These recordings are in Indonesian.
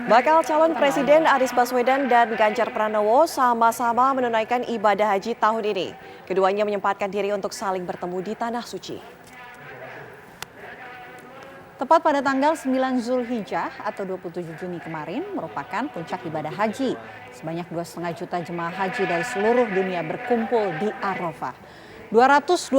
Bakal calon Presiden Anies Baswedan dan Ganjar Pranowo sama-sama menunaikan ibadah haji tahun ini. Keduanya menyempatkan diri untuk saling bertemu di Tanah Suci. Tepat pada tanggal 9 Zulhijjah atau 27 Juni kemarin merupakan puncak ibadah haji. Sebanyak 2,5 juta jemaah haji dari seluruh dunia berkumpul di Arafah. 229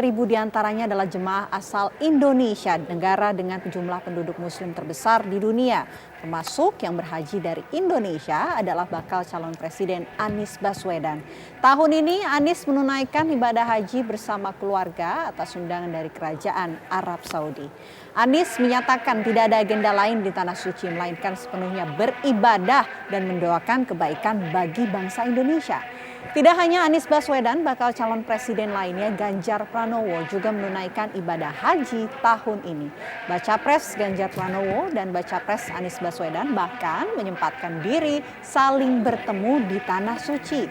ribu diantaranya adalah jemaah asal Indonesia, negara dengan jumlah penduduk muslim terbesar di dunia. Termasuk yang berhaji dari Indonesia adalah bakal calon presiden Anies Baswedan. Tahun ini Anies menunaikan ibadah haji bersama keluarga atas undangan dari Kerajaan Arab Saudi. Anies menyatakan tidak ada agenda lain di Tanah Suci melainkan sepenuhnya beribadah dan mendoakan kebaikan bagi bangsa Indonesia. Tidak hanya Anies Baswedan, bakal calon presiden lainnya Ganjar Pranowo juga menunaikan ibadah haji tahun ini. Baca Pres Ganjar Pranowo dan Baca Pres Anies Baswedan bahkan menyempatkan diri saling bertemu di Tanah Suci.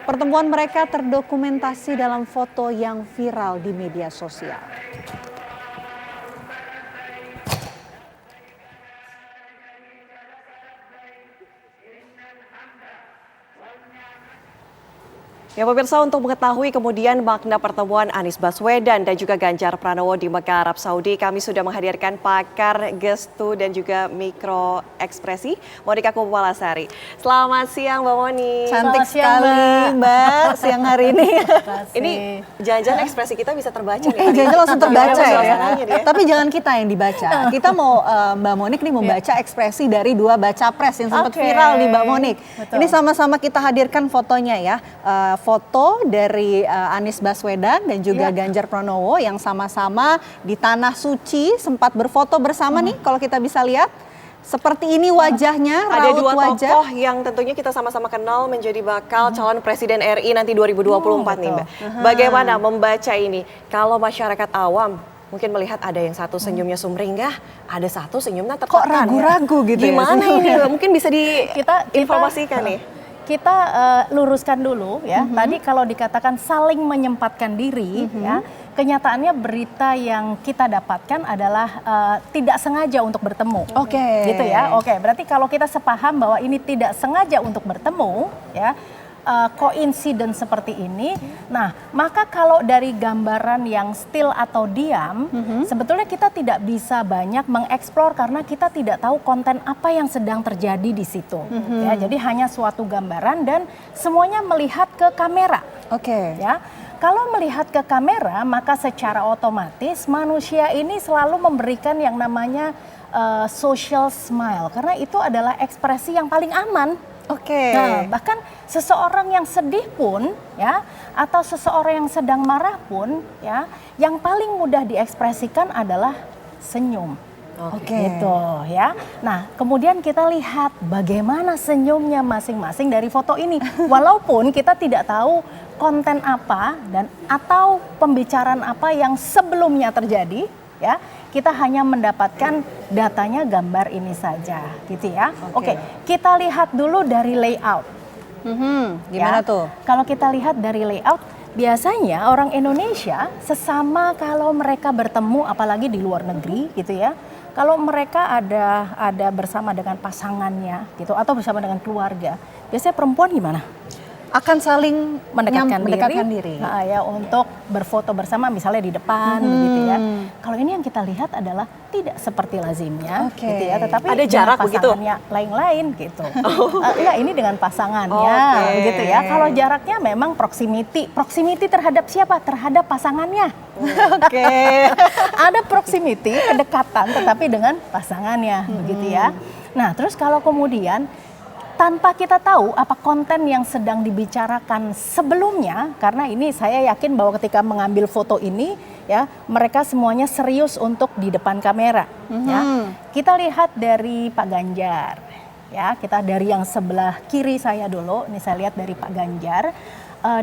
Pertemuan mereka terdokumentasi dalam foto yang viral di media sosial. Ya pemirsa, untuk mengetahui kemudian makna pertemuan Anies Baswedan dan juga Ganjar Pranowo di Mekah, Arab Saudi, kami sudah menghadirkan pakar gestu dan juga mikro ekspresi, Monika Kumalasari. Selamat siang Mbak Moni. Cantik sekali Mbak siang hari ini. Ini jangan-jangan ekspresi kita bisa terbaca nih. Jangan langsung terbaca ya. Ya. Tapi jangan kita yang dibaca. Kita mau Mbak Monik nih membaca ekspresi dari dua baca pres yang sempat viral di Mbak Monik. Betul. Ini sama-sama kita hadirkan fotonya ya. Foto dari Anies Baswedan dan juga Ganjar Pranowo yang sama-sama di Tanah Suci sempat berfoto bersama nih kalau kita bisa lihat. Seperti ini wajahnya, ada raut dua wajah. tokoh yang tentunya kita sama-sama kenal menjadi bakal calon Presiden RI nanti 2024 nih Mbak. Bagaimana membaca ini? Kalau masyarakat awam mungkin melihat ada yang satu senyumnya sumringah, ada satu senyumnya tertekan. Kok ragu-ragu gitu Gimana ya? ini? Mungkin bisa diinformasikan nih. Kita luruskan dulu ya. Tadi kalau dikatakan saling menyempatkan diri ya, kenyataannya berita yang kita dapatkan adalah tidak sengaja untuk bertemu. Oke. Gitu ya. Oke, berarti kalau kita sepaham bahwa ini tidak sengaja untuk bertemu ya, koinsiden seperti ini. Nah, maka kalau dari gambaran yang still atau diam, sebetulnya kita tidak bisa banyak mengeksplor karena kita tidak tahu konten apa yang sedang terjadi di situ. Ya, jadi hanya suatu gambaran dan semuanya melihat ke kamera. Oke. Ya. Kalau melihat ke kamera, maka secara otomatis manusia ini selalu memberikan yang namanya social smile karena itu adalah ekspresi yang paling aman. Oke. Nah, bahkan seseorang yang sedih pun ya atau seseorang yang sedang marah pun ya, yang paling mudah diekspresikan adalah senyum. Oke. Gitu ya. Nah, kemudian kita lihat bagaimana senyumnya masing-masing dari foto ini. Walaupun kita tidak tahu konten apa dan atau pembicaraan apa yang sebelumnya terjadi ya. Kita hanya mendapatkan datanya gambar ini saja, gitu ya. Oke, kita lihat dulu dari layout. Gimana ya. tuh? Kalau kita lihat dari layout, biasanya orang Indonesia sesama kalau mereka bertemu, apalagi di luar negeri, gitu ya. Kalau mereka ada bersama dengan pasangannya, gitu, atau bersama dengan keluarga, biasanya perempuan gimana? Akan saling mendekatkan diri. Nah, ya, untuk berfoto bersama misalnya di depan begitu ya. Kalau ini yang kita lihat adalah tidak seperti lazimnya gitu ya, tetapi ada jarak begitu lain-lain gitu. Enggak, ini dengan pasangannya begitu ya. Kalau jaraknya memang proximity terhadap siapa? Terhadap pasangannya. Ada proximity, kedekatan tetapi dengan pasangannya begitu ya. Nah, terus kalau kemudian tanpa kita tahu apa konten yang sedang dibicarakan sebelumnya, karena ini saya yakin bahwa ketika mengambil foto ini ya, mereka semuanya serius untuk di depan kamera. Ya. Kita lihat dari Pak Ganjar, ya, kita dari yang sebelah kiri saya dulu. Ini saya lihat dari Pak Ganjar.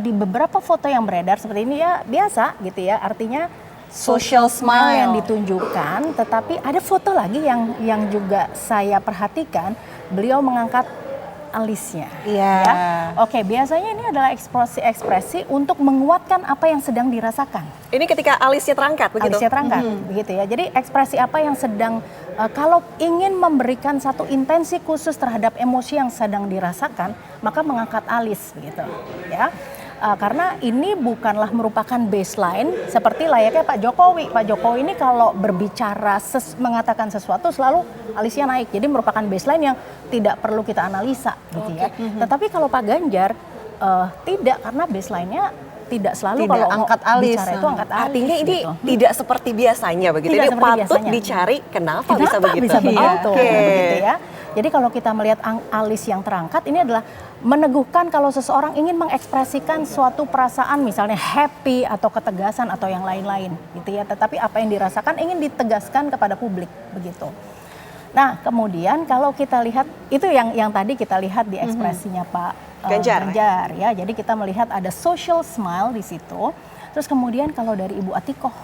Di beberapa foto yang beredar seperti ini ya biasa gitu ya, artinya social smile yang ditunjukkan. Tetapi ada foto lagi yang juga saya perhatikan, beliau mengangkat alisnya. Iya. Ya. Oke, biasanya ini adalah ekspresi untuk menguatkan apa yang sedang dirasakan. Ini ketika alisnya terangkat begitu? Alisnya terangkat, begitu ya. Jadi ekspresi apa yang sedang, kalau ingin memberikan satu intensi khusus terhadap emosi yang sedang dirasakan, maka mengangkat alis, begitu ya. Karena ini bukanlah merupakan baseline seperti layaknya Pak Jokowi. Pak Jokowi ini kalau berbicara mengatakan sesuatu selalu alisnya naik. Jadi merupakan baseline yang tidak perlu kita analisa, gitu ya. Tetapi kalau Pak Ganjar tidak, karena baseline-nya tidak selalu Tidak, kalau angkat alis. bicara itu angkat alis. Artinya ini gitu. tidak seperti biasanya begitu. Tidak Ini seperti patut biasanya. dicari kenapa bisa Kenapa begitu. bisa begitu, Oke. begitu ya. Jadi kalau kita melihat alis yang terangkat, ini adalah meneguhkan kalau seseorang ingin mengekspresikan suatu perasaan, misalnya happy atau ketegasan atau yang lain-lain, gitu ya. Tetapi apa yang dirasakan ingin ditegaskan kepada publik, begitu. Nah, kemudian kalau kita lihat itu yang tadi kita lihat di ekspresinya Pak Ganjar ya. Jadi kita melihat ada social smile di situ. Terus kemudian kalau dari Ibu Atikoh,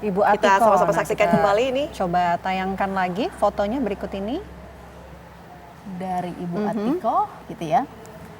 Ibu Atiko. Kita sama-sama Nah, saksikan kita kembali ini. Coba tayangkan lagi fotonya berikut ini. dari Ibu Atikoh, gitu ya.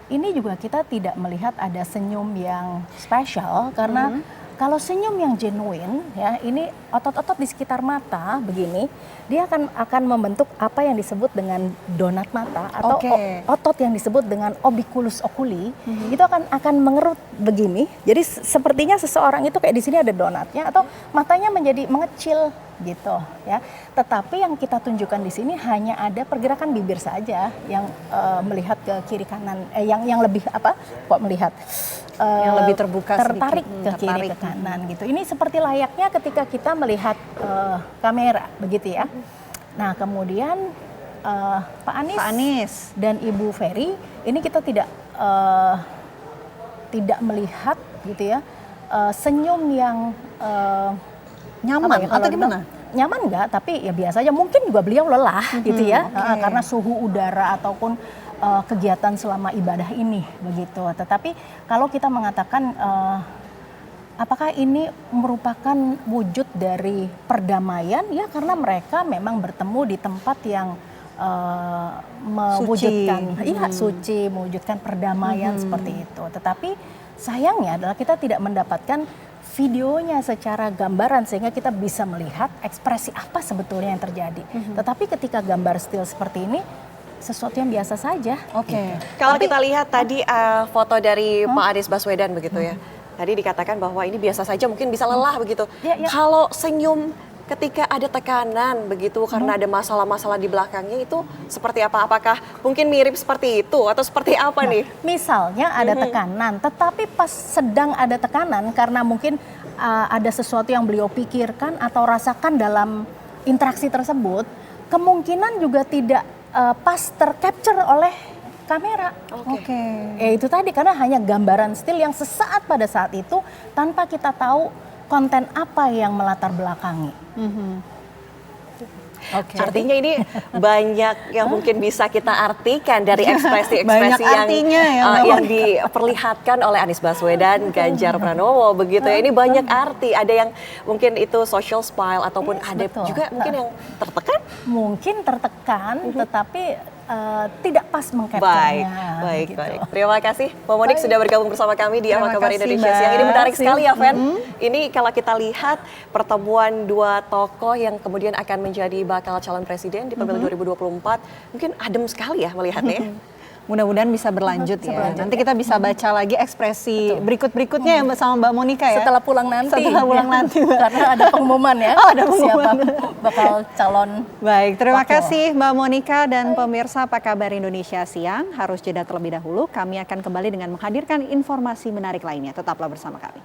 Ini juga kita tidak melihat ada senyum yang spesial karena kalau senyum yang genuine ya, ini otot-otot di sekitar mata begini, dia akan membentuk apa yang disebut dengan donat mata atau otot yang disebut dengan obiculus oculi. Itu akan mengerut begini. Jadi sepertinya seseorang itu kayak di sini ada donatnya atau matanya menjadi mengecil gitu ya. Tetapi yang kita tunjukkan di sini hanya ada pergerakan bibir saja yang melihat ke kiri kanan, yang lebih apa? Kok melihat yang lebih terbuka tertarik sedikit. ke kiri ke kanan gitu. Ini seperti layaknya ketika kita melihat kamera begitu ya. Nah, kemudian Pak Anies dan Ibu Ferry ini kita tidak melihat gitu ya senyum yang Nyaman atau gimana? Nyaman enggak, tapi ya biasa aja. Mungkin juga beliau lelah gitu ya, karena suhu udara ataupun kegiatan selama ibadah ini begitu. Tetapi kalau kita mengatakan apakah ini merupakan wujud dari perdamaian? Ya, karena mereka memang bertemu di tempat yang mewujudkan suci, mewujudkan perdamaian seperti itu. Tetapi sayangnya adalah kita tidak mendapatkan videonya secara gambaran sehingga kita bisa melihat ekspresi apa sebetulnya yang terjadi. Tetapi ketika gambar still seperti ini, sesuatu yang biasa saja. Oke. Kalau kita lihat tadi foto dari Pak Anies Baswedan begitu ya. Tadi dikatakan bahwa ini biasa saja, mungkin bisa lelah begitu. Kalau senyum ketika ada tekanan begitu karena ada masalah-masalah di belakangnya itu seperti apa? Apakah mungkin mirip seperti itu atau seperti apa nih? Misalnya ada tekanan, tetapi pas sedang ada tekanan karena mungkin ada sesuatu yang beliau pikirkan atau rasakan dalam interaksi tersebut, kemungkinan juga tidak pas tercapture oleh kamera. Oke. Ya itu tadi, karena hanya gambaran still yang sesaat pada saat itu tanpa kita tahu konten apa yang melatar belakangi. Artinya ini banyak yang mungkin bisa kita artikan dari ekspresi-ekspresi yang diperlihatkan oleh Anies Baswedan, Ganjar Pranowo begitu ya. Ini banyak arti. Ada yang mungkin itu social smile ataupun ada juga mungkin yang tertekan. Mungkin tertekan, tetapi tidak pas mengcapture-nya. Baik. Gitu. Terima kasih Mbak Monik sudah bergabung bersama kami di Apa Kabar Indonesia Siang. Ini menarik sekali ya, Fen. Ini kalau kita lihat pertemuan dua tokoh yang kemudian akan menjadi bakal calon presiden di pemilu 2024, mungkin adem sekali ya melihatnya. Mudah-mudahan bisa berlanjut ya. Nanti kita bisa baca lagi ekspresi berikut-berikutnya ya sama Mbak Monika ya. Setelah pulang nanti. Mbak. Karena ada pengumuman ya. Ada pengumuman. Siapa bakal calon. Baik, terima kasih Mbak Monika dan pemirsa Apa Kabar Indonesia Siang. Harus jeda terlebih dahulu. Kami akan kembali dengan menghadirkan informasi menarik lainnya. Tetaplah bersama kami.